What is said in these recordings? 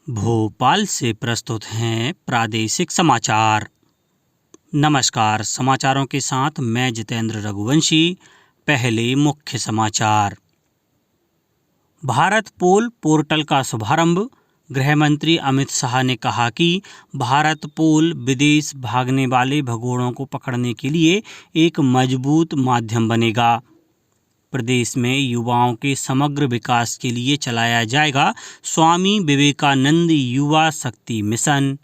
भोपाल से प्रस्तुत हैं प्रादेशिक समाचार। नमस्कार, समाचारों के साथ मैं जितेंद्र रघुवंशी। पहले मुख्य समाचार। भारत पोल पोर्टल का शुभारंभ। गृह मंत्री अमित शाह ने कहा कि भारत पोल विदेश भागने वाले भगोड़ों को पकड़ने के लिए एक मजबूत माध्यम बनेगा। प्रदेश में युवाओं के समग्र विकास के लिए चलाया जाएगा स्वामी विवेकानंद युवा शक्ति मिशन।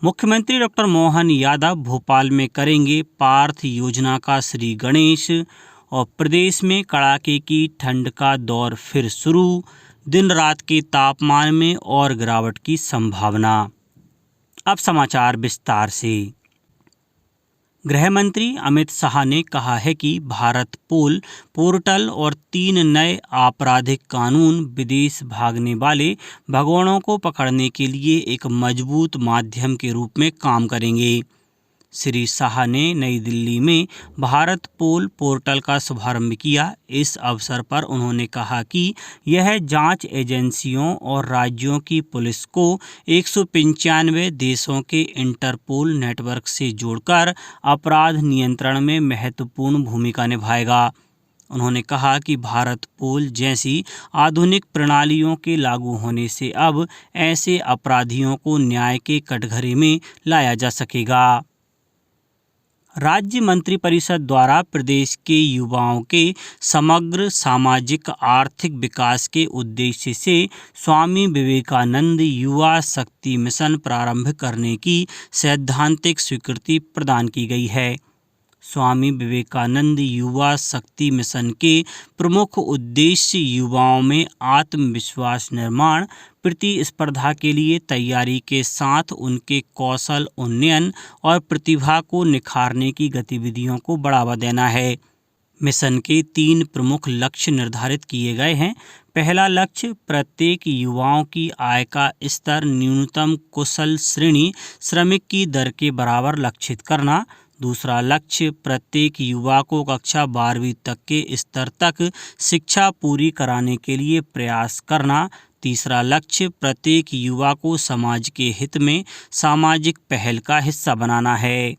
मुख्यमंत्री डॉक्टर मोहन यादव भोपाल में करेंगे पार्थ योजना का श्री गणेश। और प्रदेश में कड़ाके की ठंड का दौर फिर शुरू। दिन रात के तापमान में और गिरावट की संभावना। अब समाचार विस्तार से। गृह मंत्री अमित शाह ने कहा है कि भारत पोल पोर्टल और 3 नए आपराधिक कानून विदेश भागने वाले भगोड़ों को पकड़ने के लिए एक मजबूत माध्यम के रूप में काम करेंगे। श्री शाह ने नई दिल्ली में भारत पोल पोर्टल का शुभारंभ किया। इस अवसर पर उन्होंने कहा कि यह जांच एजेंसियों और राज्यों की पुलिस को 195 देशों के इंटरपोल नेटवर्क से जोड़कर अपराध नियंत्रण में महत्वपूर्ण भूमिका निभाएगा। उन्होंने कहा कि भारत पोल जैसी आधुनिक प्रणालियों के लागू होने से अब ऐसे अपराधियों को न्याय के कटघरे में लाया जा सकेगा। राज्य मंत्रिपरिषद द्वारा प्रदेश के युवाओं के समग्र सामाजिक आर्थिक विकास के उद्देश्य से स्वामी विवेकानंद युवा शक्ति मिशन प्रारंभ करने की सैद्धांतिक स्वीकृति प्रदान की गई है। स्वामी विवेकानंद युवा शक्ति मिशन के प्रमुख उद्देश्य युवाओं में आत्मविश्वास निर्माण, प्रतिस्पर्धा के लिए तैयारी के साथ उनके कौशल उन्नयन और प्रतिभा को निखारने की गतिविधियों को बढ़ावा देना है। मिशन के 3 प्रमुख लक्ष्य निर्धारित किए गए हैं। पहला लक्ष्य प्रत्येक युवाओं की आय का स्तर न्यूनतम कुशल श्रेणी श्रमिक की दर के बराबर लक्षित करना। दूसरा लक्ष्य प्रत्येक युवा को कक्षा 12वीं तक के स्तर तक शिक्षा पूरी कराने के लिए प्रयास करना। तीसरा लक्ष्य प्रत्येक युवा को समाज के हित में सामाजिक पहल का हिस्सा बनाना है।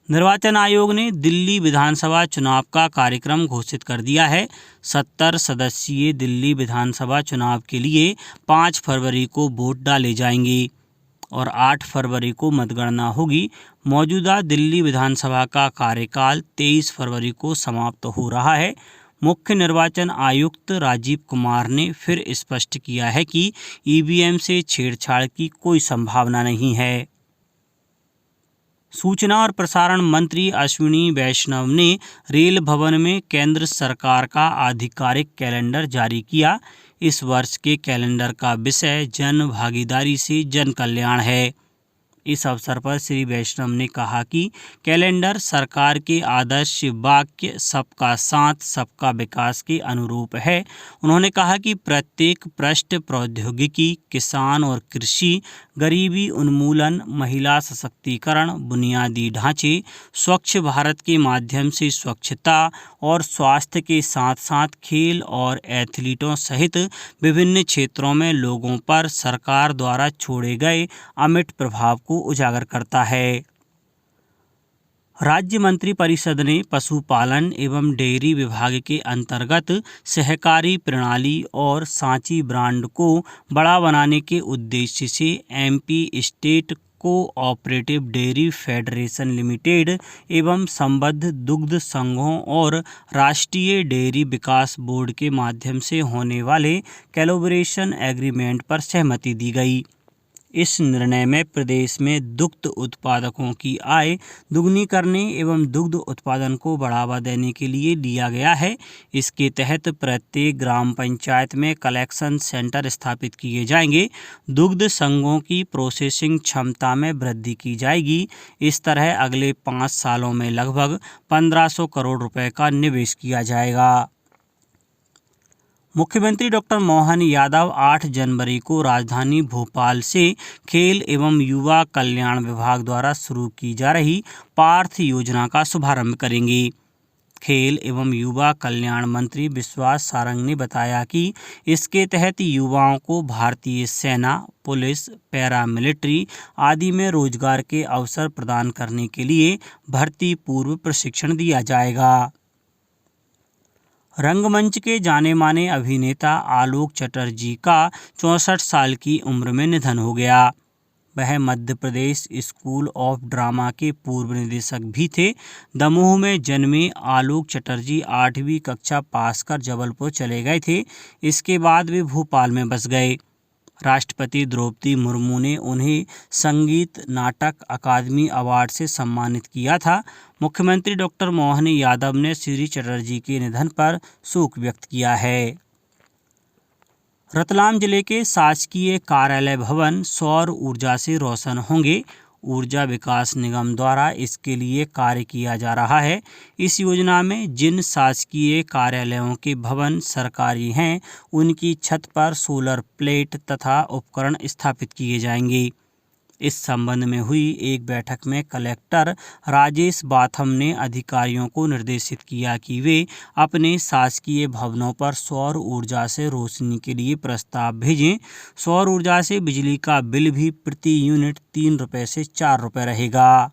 निर्वाचन आयोग ने दिल्ली विधानसभा चुनाव का कार्यक्रम घोषित कर दिया है। 70 सदस्यीय दिल्ली विधानसभा चुनाव के लिए 5 फरवरी को वोट डाले जाएंगे और 8 फरवरी को मतगणना होगी। मौजूदा दिल्ली विधानसभा का कार्यकाल 23 फरवरी को समाप्त हो रहा है। मुख्य निर्वाचन आयुक्त राजीव कुमार ने फिर स्पष्ट किया है कि ईवीएम से छेड़छाड़ की कोई संभावना नहीं है। सूचना और प्रसारण मंत्री अश्विनी वैष्णव ने रेल भवन में केंद्र सरकार का आधिकारिक कैलेंडर जारी किया। इस वर्ष के कैलेंडर का विषय जन भागीदारी से जन कल्याण है। इस अवसर पर श्री वैष्णव ने कहा कि कैलेंडर सरकार के आदर्श वाक्य सबका साथ सबका विकास के अनुरूप है। उन्होंने कहा कि प्रत्येक पृष्ठ प्रौद्योगिकी, किसान और कृषि, गरीबी उन्मूलन, महिला सशक्तिकरण, बुनियादी ढांचे, स्वच्छ भारत के माध्यम से स्वच्छता और स्वास्थ्य के साथ साथ खेल और एथलीटों सहित विभिन्न क्षेत्रों में लोगों पर सरकार द्वारा छोड़े गए अमिट प्रभाव को उजागर करता है। राज्य मंत्रिपरिषद ने पशुपालन एवं डेयरी विभाग के अंतर्गत सहकारी प्रणाली और सांची ब्रांड को बड़ा बनाने के उद्देश्य से MP state cooperative dairy federation limited एवं संबद्ध दुग्ध संघों और राष्ट्रीय डेयरी विकास बोर्ड के माध्यम से होने वाले कोलैबोरेशन एग्रीमेंट पर सहमति दी गई। इस निर्णय में प्रदेश में दुग्ध उत्पादकों की आय दुगनी करने एवं दुग्ध उत्पादन को बढ़ावा देने के लिए लिया गया है। इसके तहत प्रत्येक ग्राम पंचायत में कलेक्शन सेंटर स्थापित किए जाएंगे। दुग्ध संघों की प्रोसेसिंग क्षमता में वृद्धि की जाएगी। इस तरह अगले 5 सालों में लगभग 1500 करोड़ रुपए का निवेश किया जाएगा। मुख्यमंत्री डॉक्टर मोहन यादव 8 जनवरी को राजधानी भोपाल से खेल एवं युवा कल्याण विभाग द्वारा शुरू की जा रही पार्थ योजना का शुभारंभ करेंगे। खेल एवं युवा कल्याण मंत्री विश्वास सारंग ने बताया कि इसके तहत युवाओं को भारतीय सेना, पुलिस, पैरामिलिट्री आदि में रोजगार के अवसर प्रदान करने के लिए भर्ती पूर्व प्रशिक्षण दिया जाएगा। रंगमंच के जाने माने अभिनेता आलोक चटर्जी का 64 साल की उम्र में निधन हो गया। वह Madhya Pradesh school of drama के पूर्व निदेशक भी थे। दमोह में जन्मे आलोक चटर्जी 8वीं कक्षा पास कर जबलपुर चले गए थे। इसके बाद वे भोपाल में बस गए। राष्ट्रपति द्रौपदी मुर्मू ने उन्हें संगीत नाटक अकादमी अवार्ड से सम्मानित किया था। मुख्यमंत्री डॉक्टर मोहन यादव ने श्री चटर्जी के निधन पर शोक व्यक्त किया है। रतलाम जिले के शासकीय कार्यालय भवन सौर ऊर्जा से रोशन होंगे। ऊर्जा विकास निगम द्वारा इसके लिए कार्य किया जा रहा है। इस योजना में जिन शासकीय कार्यालयों के भवन सरकारी हैं, उनकी छत पर सोलर प्लेट तथा उपकरण स्थापित किए जाएंगे। इस संबंध में हुई एक बैठक में कलेक्टर राजेश बाथम ने अधिकारियों को निर्देशित किया कि वे अपने शासकीय भवनों पर सौर ऊर्जा से रोशनी के लिए प्रस्ताव भेजें। सौर ऊर्जा से बिजली का बिल भी प्रति यूनिट 3 रुपये से 4 रुपये रहेगा।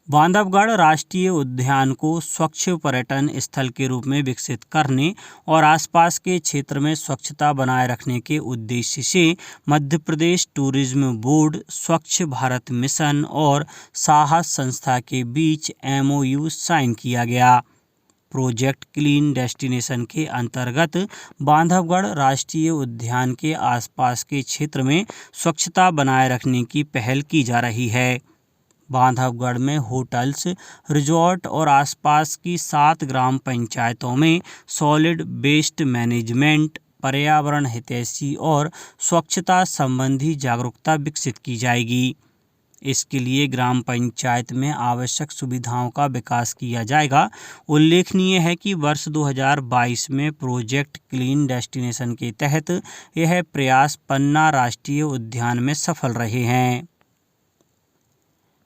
बांधवगढ़ राष्ट्रीय उद्यान को स्वच्छ पर्यटन स्थल के रूप में विकसित करने और आसपास के क्षेत्र में स्वच्छता बनाए रखने के उद्देश्य से मध्य प्रदेश टूरिज्म बोर्ड, स्वच्छ भारत मिशन और साहस संस्था के बीच MOU साइन किया गया। प्रोजेक्ट क्लीन डेस्टिनेशन के अंतर्गत बांधवगढ़ राष्ट्रीय उद्यान के आसपास के क्षेत्र में स्वच्छता बनाए रखने की पहल की जा रही है। बांधवगढ़ में होटल्स, रिजॉर्ट और आसपास की 7 ग्राम पंचायतों में सॉलिड वेस्ट मैनेजमेंट, पर्यावरण हितैषी और स्वच्छता संबंधी जागरूकता विकसित की जाएगी। इसके लिए ग्राम पंचायत में आवश्यक सुविधाओं का विकास किया जाएगा। उल्लेखनीय है कि वर्ष 2022 में प्रोजेक्ट क्लीन डेस्टिनेशन के तहत यह प्रयास पन्ना राष्ट्रीय उद्यान में सफल रहे हैं।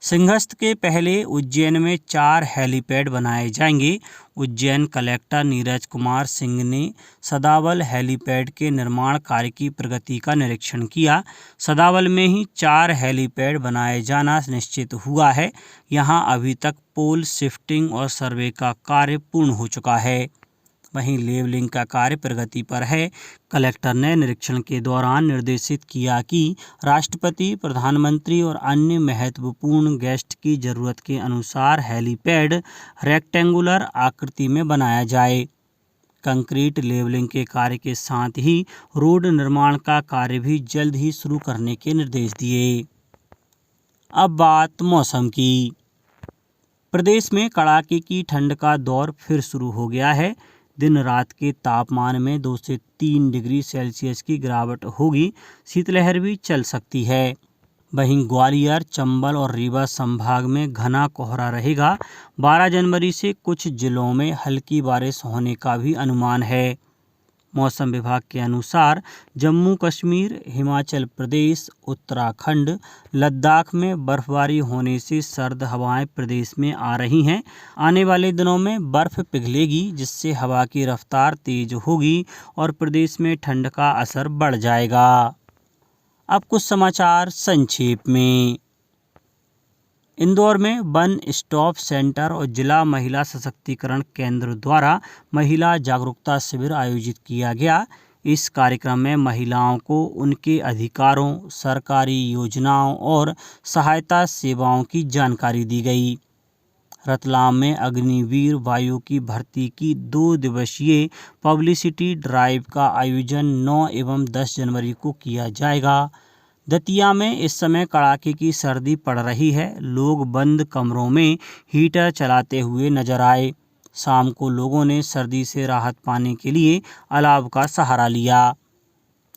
सिंहस्थ के पहले उज्जैन में 4 हेलीपैड बनाए जाएंगे। उज्जैन कलेक्टर नीरज कुमार सिंह ने सदावल हेलीपैड के निर्माण कार्य की प्रगति का निरीक्षण किया। सदावल में ही 4 हेलीपैड बनाए जाना निश्चित हुआ है। यहां अभी तक पोल शिफ्टिंग और सर्वे का कार्य पूर्ण हो चुका है। वहीं लेवलिंग का कार्य प्रगति पर है। कलेक्टर ने निरीक्षण के दौरान निर्देशित किया कि राष्ट्रपति, प्रधानमंत्री और अन्य महत्वपूर्ण गेस्ट की जरूरत के अनुसार हेलीपैड रेक्टेंगुलर आकृति में बनाया जाए। कंक्रीट लेवलिंग के कार्य के साथ ही रोड निर्माण का कार्य भी जल्द ही शुरू करने के निर्देश दिए। अब बात मौसम की। प्रदेश में कड़ाके की ठंड का दौर फिर शुरू हो गया है। दिन रात के तापमान में 2 से 3 डिग्री सेल्सियस की गिरावट होगी। शीतलहर भी चल सकती है। वहीं ग्वालियर, चंबल और रीवा संभाग में घना कोहरा रहेगा। 12 जनवरी से कुछ जिलों में हल्की बारिश होने का भी अनुमान है। मौसम विभाग के अनुसार जम्मू कश्मीर, हिमाचल प्रदेश, उत्तराखंड, लद्दाख में बर्फबारी होने से सर्द हवाएं प्रदेश में आ रही हैं। आने वाले दिनों में बर्फ पिघलेगी, जिससे हवा की रफ्तार तेज होगी और प्रदेश में ठंड का असर बढ़ जाएगा। अब कुछ समाचार संक्षेप में। इंदौर में वन स्टॉप सेंटर और जिला महिला सशक्तिकरण केंद्र द्वारा महिला जागरूकता शिविर आयोजित किया गया। इस कार्यक्रम में महिलाओं को उनके अधिकारों, सरकारी योजनाओं और सहायता सेवाओं की जानकारी दी गई। रतलाम में अग्निवीर वायु की भर्ती की 2 दिवसीय पब्लिसिटी ड्राइव का आयोजन 9 एवं 10 जनवरी को किया जाएगा। दतिया में इस समय कड़ाके की सर्दी पड़ रही है। लोग बंद कमरों में हीटर चलाते हुए नजर आए। शाम को लोगों ने सर्दी से राहत पाने के लिए अलाव का सहारा लिया।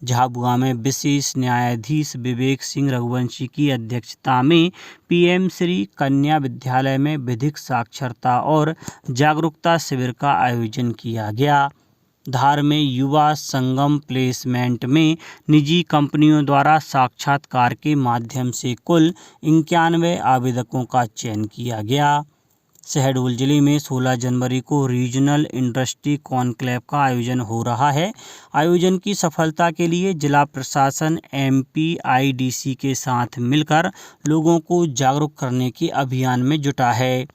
झाबुआ में विशेष न्यायाधीश विवेक सिंह रघुवंशी की अध्यक्षता में PM श्री कन्या विद्यालय में विधिक साक्षरता और जागरूकता शिविर का आयोजन किया गया। धार में युवा संगम प्लेसमेंट में निजी कंपनियों द्वारा साक्षात्कार के माध्यम से कुल 91 आवेदकों का चयन किया गया। शहडोल जिले में 16 जनवरी को रीजनल इंडस्ट्री कॉन्क्लेव का आयोजन हो रहा है। आयोजन की सफलता के लिए जिला प्रशासन MPIDC के साथ मिलकर लोगों को जागरूक करने के अभियान में जुटा है।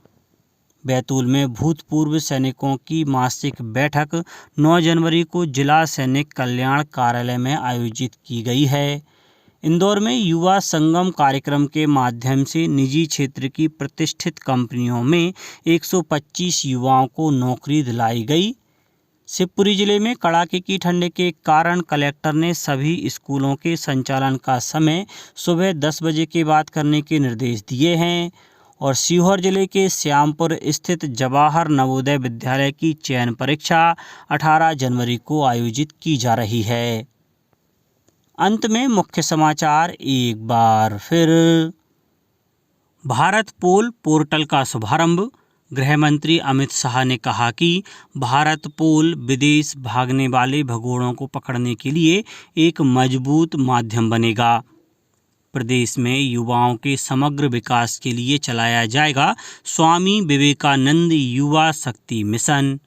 बैतूल में भूतपूर्व सैनिकों की मासिक बैठक 9 जनवरी को जिला सैनिक कल्याण कार्यालय में आयोजित की गई है। इंदौर में युवा संगम कार्यक्रम के माध्यम से निजी क्षेत्र की प्रतिष्ठित कंपनियों में 125 युवाओं को नौकरी दिलाई गई। शिवपुरी जिले में कड़ाके की ठंड के कारण कलेक्टर ने सभी स्कूलों के संचालन का समय सुबह 10 बजे के बाद करने के निर्देश दिए हैं। और सीहोर जिले के श्यामपुर स्थित जवाहर नवोदय विद्यालय की चयन परीक्षा 18 जनवरी को आयोजित की जा रही है। अंत में मुख्य समाचार एक बार फिर। भारत पोल पोर्टल का शुभारंभ। गृह मंत्री अमित शाह ने कहा कि भारत पोल विदेश भागने वाले भगोड़ों को पकड़ने के लिए एक मजबूत माध्यम बनेगा। प्रदेश में युवाओं के समग्र विकास के लिए चलाया जाएगा स्वामी विवेकानंद युवा शक्ति मिशन।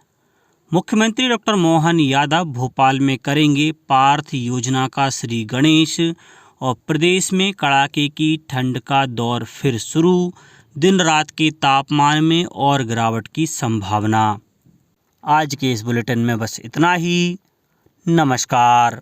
मुख्यमंत्री डॉक्टर मोहन यादव भोपाल में करेंगे पार्थ योजना का श्री गणेश। और प्रदेश में कड़ाके की ठंड का दौर फिर शुरू। दिन रात के तापमान में और गिरावट की संभावना। आज के इस बुलेटिन में बस इतना ही। नमस्कार।